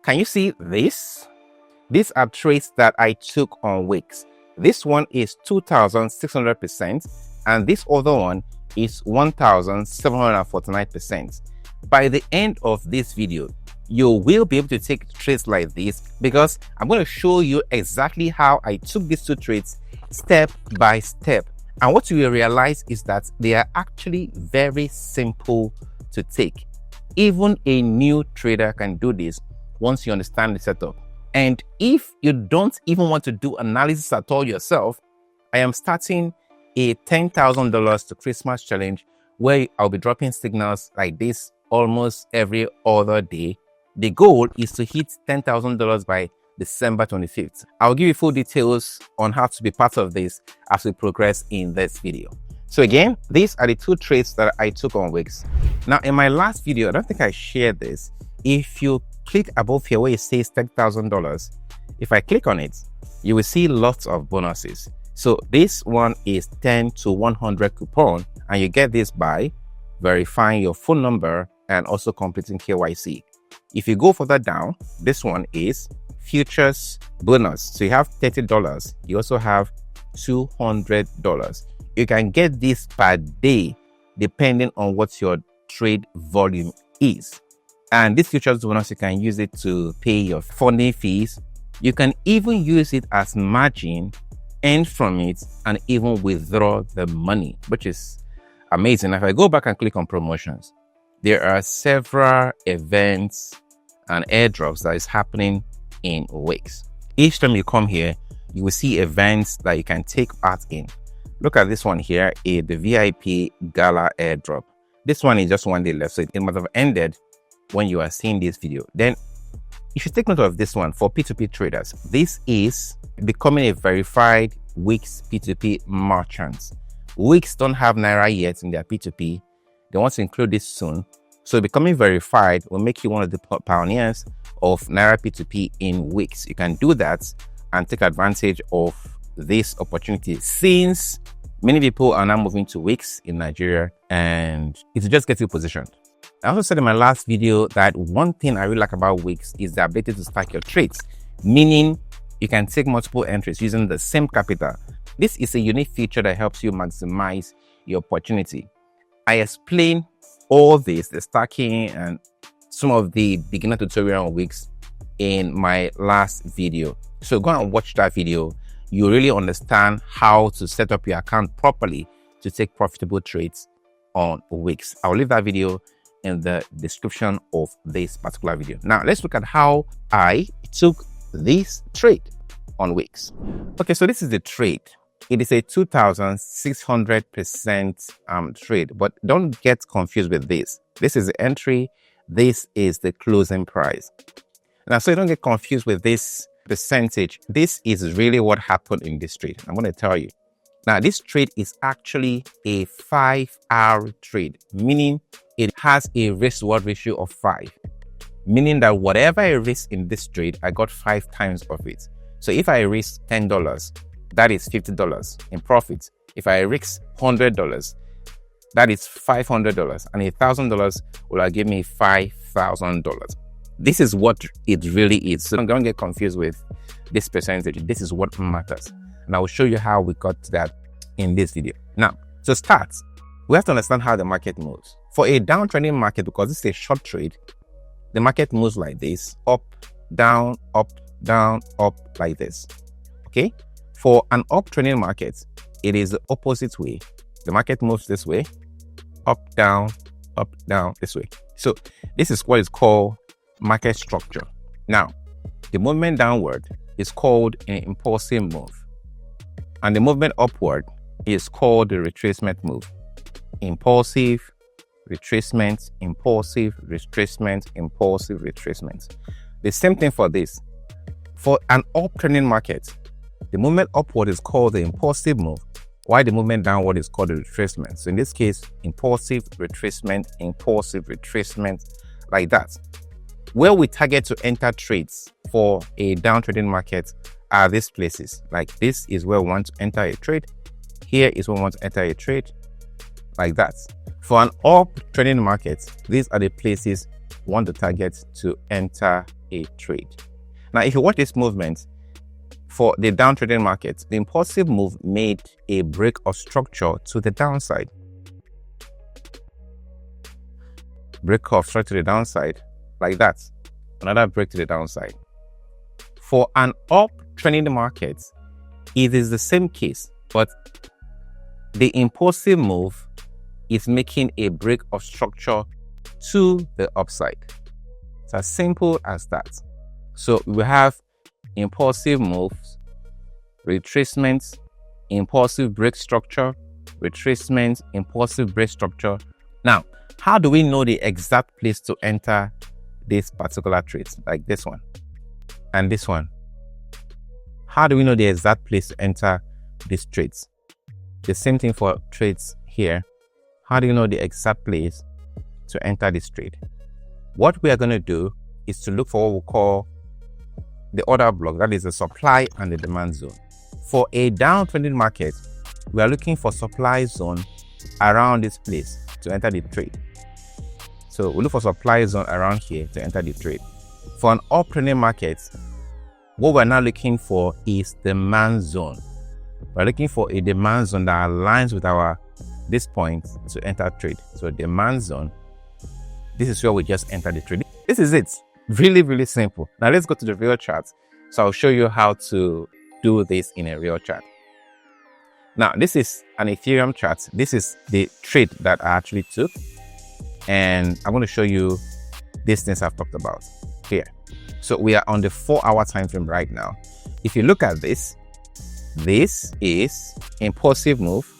Can you see this? These are trades that I took on Weex. This one is 2,600% and this other one is 1,749%. By the end of this video, you will be able to take trades like this because I'm going to show you exactly how I took these two trades step by step. And what you will realize is that they are actually very simple to take. Even a new trader can do this once you understand the setup. And if you don't even want to do analysis at all yourself, I am starting a $10,000 to Christmas challenge where I'll be dropping signals like this almost every other day. The goal is to hit $10,000 by December 25th. I'll give you full details on how to be part of this as we progress in this video. So again, these are the two trades that I took on Weex. Now in my last video, I don't think I shared this. If you click above here where it says $10,000, if I click on it, you will see lots of bonuses. So this one is 10 to 100 coupon, and you get this by verifying your phone number and also completing KYC. If you go further down, this one is futures bonus. So you have $30. You also have $200. You can get this per day depending on what your trade volume is. And this futures bonus, you can use it to pay your funding fees. You can even use it as margin, earn from it, and even withdraw the money, which is amazing. If I go back and click on promotions, there are several events and airdrops that is happening in Weex. Each time you come here, you will see events that you can take part in. Look at this one here, the VIP Gala airdrop. This one is just one day left, so it must have ended when you are seeing this video. Then you should take note of this one for P2P traders. This is becoming a verified Weex P2P merchant. Weex don't have Naira yet in their P2P. They want to include this soon. So becoming verified will make you one of the pioneers of Naira P2P in Weex. You can do that and take advantage of this opportunity since many people are now moving to Weex in Nigeria, and it will just get you positioned. I also said in my last video that one thing I really like about Weex is the ability to stack your trades, meaning you can take multiple entries using the same capital. This is a unique feature that helps you maximize your opportunity. I explain all this, the stacking and some of the beginner tutorial on Weex in my last video. So go and watch that video. You really understand how to set up your account properly to take profitable trades on Weex. I'll leave that video in the description of this particular video. Now let's look at how I took this trade on Weex. Okay, so this is the trade. It is a 2,600% trade, but don't get confused with this. This is the entry. This is the closing price. Now, so you don't get confused with this percentage. This is really what happened in this trade. I'm going to tell you. Now, this trade is actually a 5-hour trade, meaning it has a risk-reward ratio of 5, meaning that whatever I risk in this trade, I got 5 times of it. So if I risk $10, that is $50 in profit. If I risk $100, that is $500, and $1,000 will give me $5,000. This is what it really is. So don't get confused with this percentage. This is what matters. And I will show you how we got to that in this video. Now, to start, we have to understand how the market moves. For a downtrending market, because this is a short trade, the market moves like this: up, down, like this. Okay? For an uptrending market, it is the opposite way. The market moves this way: up, down, this way. So this is what is called market structure. Now, the movement downward is called an impulsive move, and the movement upward is called the retracement move. Impulsive, retracement, impulsive, retracement, impulsive, retracement. The same thing for this. For an uptrending market, the movement upward is called the impulsive move, while the movement downward is called the retracement. So in this case, impulsive, retracement, like that. Where we target to enter trades for a downtrading market are these places. Like this is where we want to enter a trade. Here is where we want to enter a trade, like that. For an up trading market, these are the places we want to target to enter a trade. Now, if you watch this movement for the down trading market, the impulsive move made a break of structure to the downside. Break of structure to the downside, like that. Another break to the downside. For an up trending market, it is the same case, but the impulsive move is making a break of structure to the upside. It's as simple as that. So we have impulsive moves, retracements, impulsive break structure, retracement, impulsive break structure. Now, how do we know the exact place to enter this particular trade, like this one and this one? How do we know the exact place to enter these trades? The same thing for trades here. How do you know the exact place to enter this trade? What we are going to do is to look for what we call the order block, that is the supply and the demand zone. For a down trending market, we are looking for supply zone around this place to enter the trade. So we look for supply zone around here to enter the trade. For an up trending market, what we're now looking for is demand zone. We're looking for a demand zone that aligns with this point to enter trade. So demand zone, this is where we just enter the trade. This is it. Really, really simple. Now let's go to the real chart. So I'll show you how to do this in a real chart. Now this is an Ethereum chart. This is the trade that I actually took. And I'm going to show you these things I've talked about here. So we are on the 4-hour time frame right now. If you look at this is impulsive move,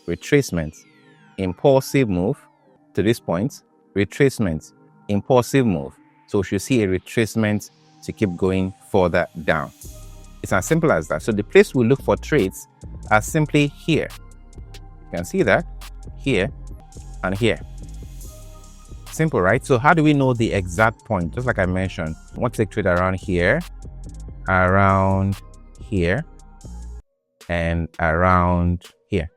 retracement, impulsive move to this point, retracement, impulsive move. So we should see a retracement to keep going further down. It's as simple as that. So the place we look for trades are simply here. You can see that here and here. Simple, right? So how do we know the exact point? Just like I mentioned, I want to take trade around here, and around here.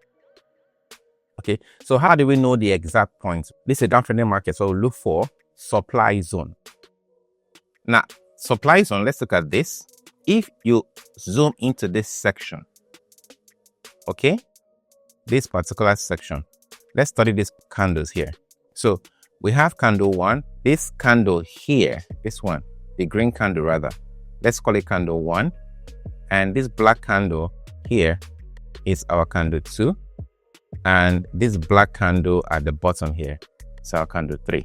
Okay, so how do we know the exact point? This is a down trending market, so we'll look for supply zone. Now, supply zone, let's look at this. If you zoom into this section, okay, this particular section, let's study these candles here. So we have candle 1, this candle here, this one, the green candle rather, let's call it candle 1, and this black candle here is our candle 2, and this black candle at the bottom here is our candle 3.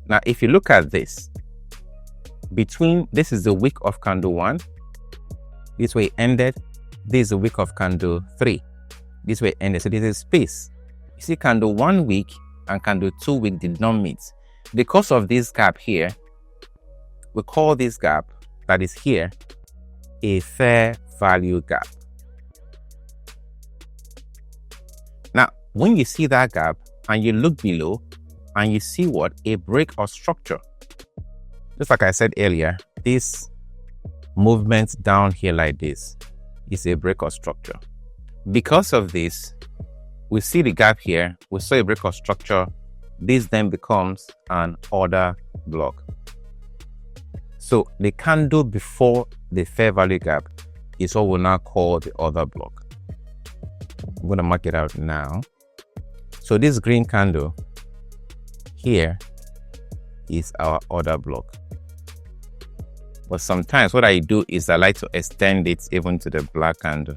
Now if you look at this, this is the wick of candle 1, this way ended, this is the wick of candle 3, this way ended, so there's a space. You see candle 1 wick and candle 2 wick did not meet. Because of this gap here, we call this gap that is here a fair value gap. Now, when you see that gap and you look below and you see what? A break of structure. Just like I said earlier, this movement down here like this is a break of structure. Because of this, we see the gap here, we saw a break of structure, this then becomes an order block. So the candle before the fair value gap is what we now call the order block. I'm going to mark it out now. So this green candle here is our order block. But sometimes what I do is I like to extend it even to the black candle.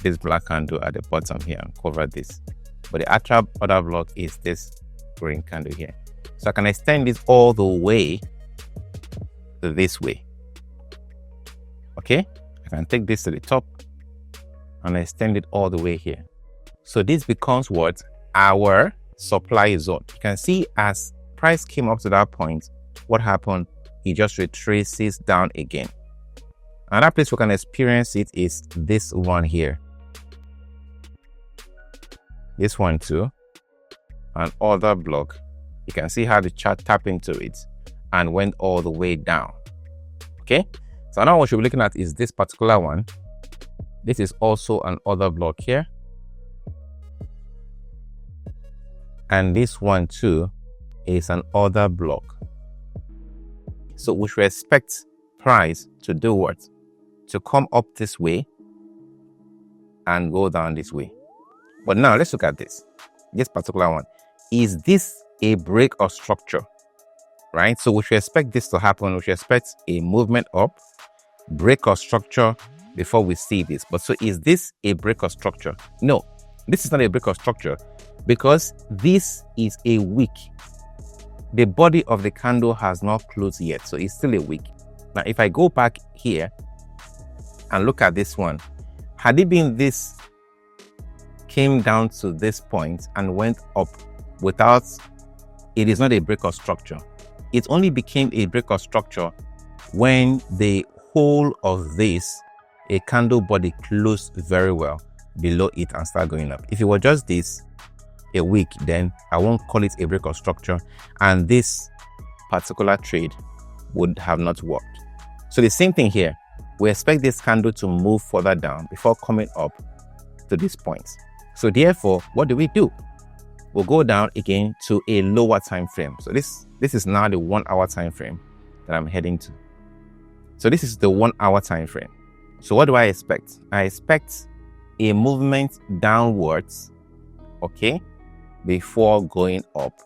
This black candle at the bottom here and cover this. But the actual order block is this green candle here. So I can extend this all the way to this way. Okay, I can take this to the top and extend it all the way here. So this becomes what? Our supply zone. You can see as price came up to that point, what happened? It just retraces down again. Another place we can experience it is this one here. This one too. An order block. You can see how the chart tapped into it and went all the way down. Okay, so now what you'll be looking at is this particular one. This is also an order block here, and this one too is an order block. So we should expect price to do what? To come up this way and go down this way. But now let's look at this particular one. Is this a break or structure? Right? So we should expect this to happen. We should expect a movement up, break or structure before we see this. But so is this a break or structure? No, this is not a break or structure because this is a wick. The body of the candle has not closed yet, so it's still a wick. Now, if I go back here and look at this one, had it been this came down to this point and went up without, it is not a break or structure. It only became a break or structure when the whole of this, a candle body, closed very well below it and start going up. If it were just this, a wick, then I won't call it a break or structure, and this particular trade would have not worked. So the same thing here. We expect this candle to move further down before coming up to this point. So therefore, what do? We'll go down again to a lower time frame. So this is now the 1 hour time frame that I'm heading to. So this is the 1 hour time frame. So what do I expect? I expect a movement downwards, okay, before going up.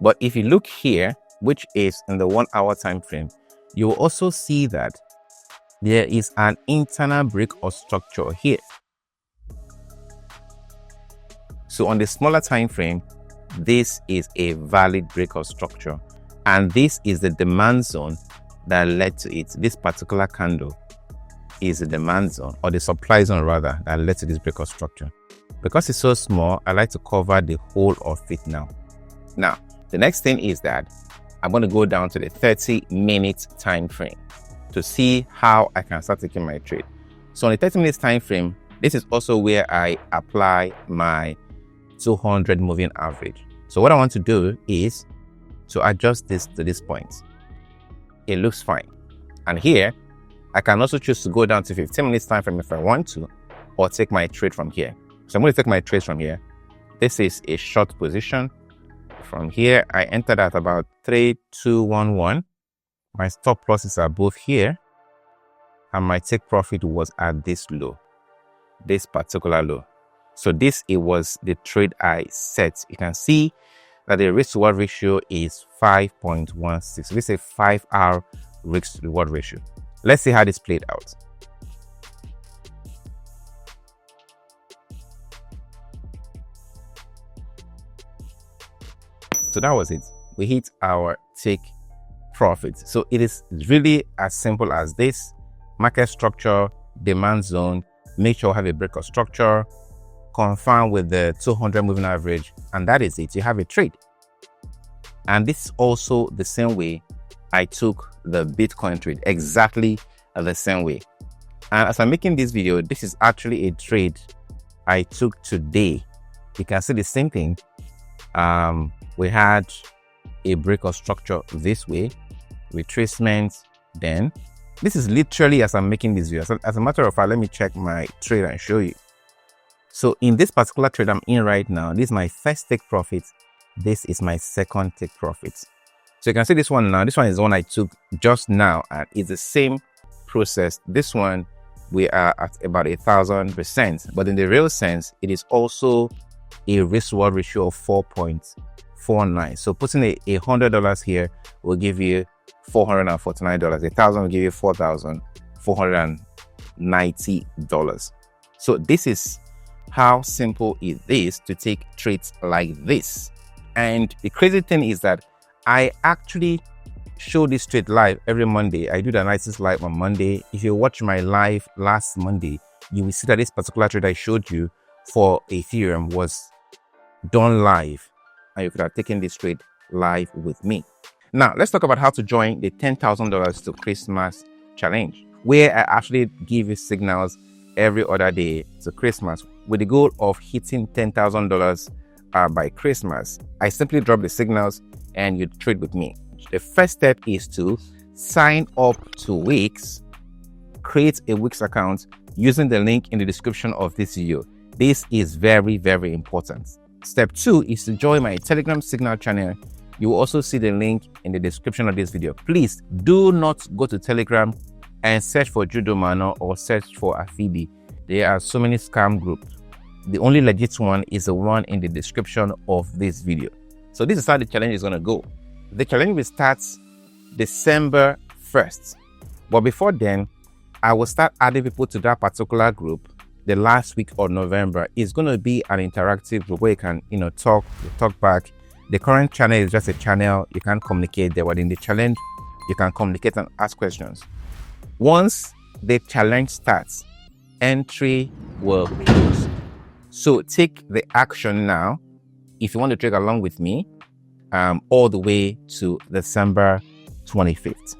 But if you look here, which is in the 1 hour time frame, you will also see that there is an internal break or structure here. So on the smaller time frame, this is a valid break or structure, and this is the demand zone that led to it. This particular candle is the demand zone, or the supply zone rather, that led to this break or structure. Because it's so small, I like to cover the whole of it now. Now, the next thing is that I'm going to go down to the 30-minute time frame to see how I can start taking my trade. So on the 30 minutes time frame, this is also where I apply my 200 moving average. So what I want to do is to adjust this to this point. It looks fine. And here, I can also choose to go down to 15 minutes time frame if I want to, or take my trade from here. So I'm going to take my trade from here. This is a short position. From here, I entered at about 3211. My stop losses are both here, and my take profit was at this low, this particular low. So this, it was the trade I set. You can see that the risk reward ratio is 5.16. So this is a 5-hour risk reward ratio. Let's see how this played out. So that was it. We hit our take profit. So it is really as simple as this. Market structure, demand zone, make sure you have a break or structure, confirm with the 200 moving average, and that is it. You have a trade. And this is also the same way I took the Bitcoin trade, exactly the same way. And as I'm making this video, this is actually a trade I took today. You can see the same thing. We had a break or structure this way, retracement. Then this is literally as I'm making this video. So as a matter of fact, let me check my trade and show you. So in this particular trade I'm in right now, this is my first take profit. This is my second take profit. So you can see this one now. This one is the one I took just now, and it's the same process. This one, we are at about 1,000%, but in the real sense, it is also a risk reward ratio of 4.49. So putting $100 here will give you $449. 1,000 will give you $4,490. So this is how simple it is to take trades like this. And the crazy thing is that I actually show this trade live every Monday. I do the analysis live on Monday. If you watch my live last Monday, you will see that this particular trade I showed you for Ethereum was done live, and you could have taken this trade live with me. Now, let's talk about how to join the $10,000 to Christmas challenge, where I actually give you signals every other day to Christmas with the goal of hitting $10,000 by Christmas. I simply drop the signals and you trade with me. The first step is to sign up to Weex, create a Weex account using the link in the description of this video. This is very, very important. Step 2 is to join my Telegram signal channel You will also see the link in the description of this video. Please do not go to Telegram and search for Jude Umeano or search for Afibi. There are so many scam groups. The only legit one is the one in the description of this video. So this is how the challenge is going to go. The challenge will start December 1st. But before then, I will start adding people to that particular group the last week of November. It's going to be an interactive group where you can, talk back. The current channel is just a channel. You can communicate there. But in the challenge, you can communicate and ask questions. Once the challenge starts, entry will close. So take the action now if you want to trade along with me all the way to December 25th.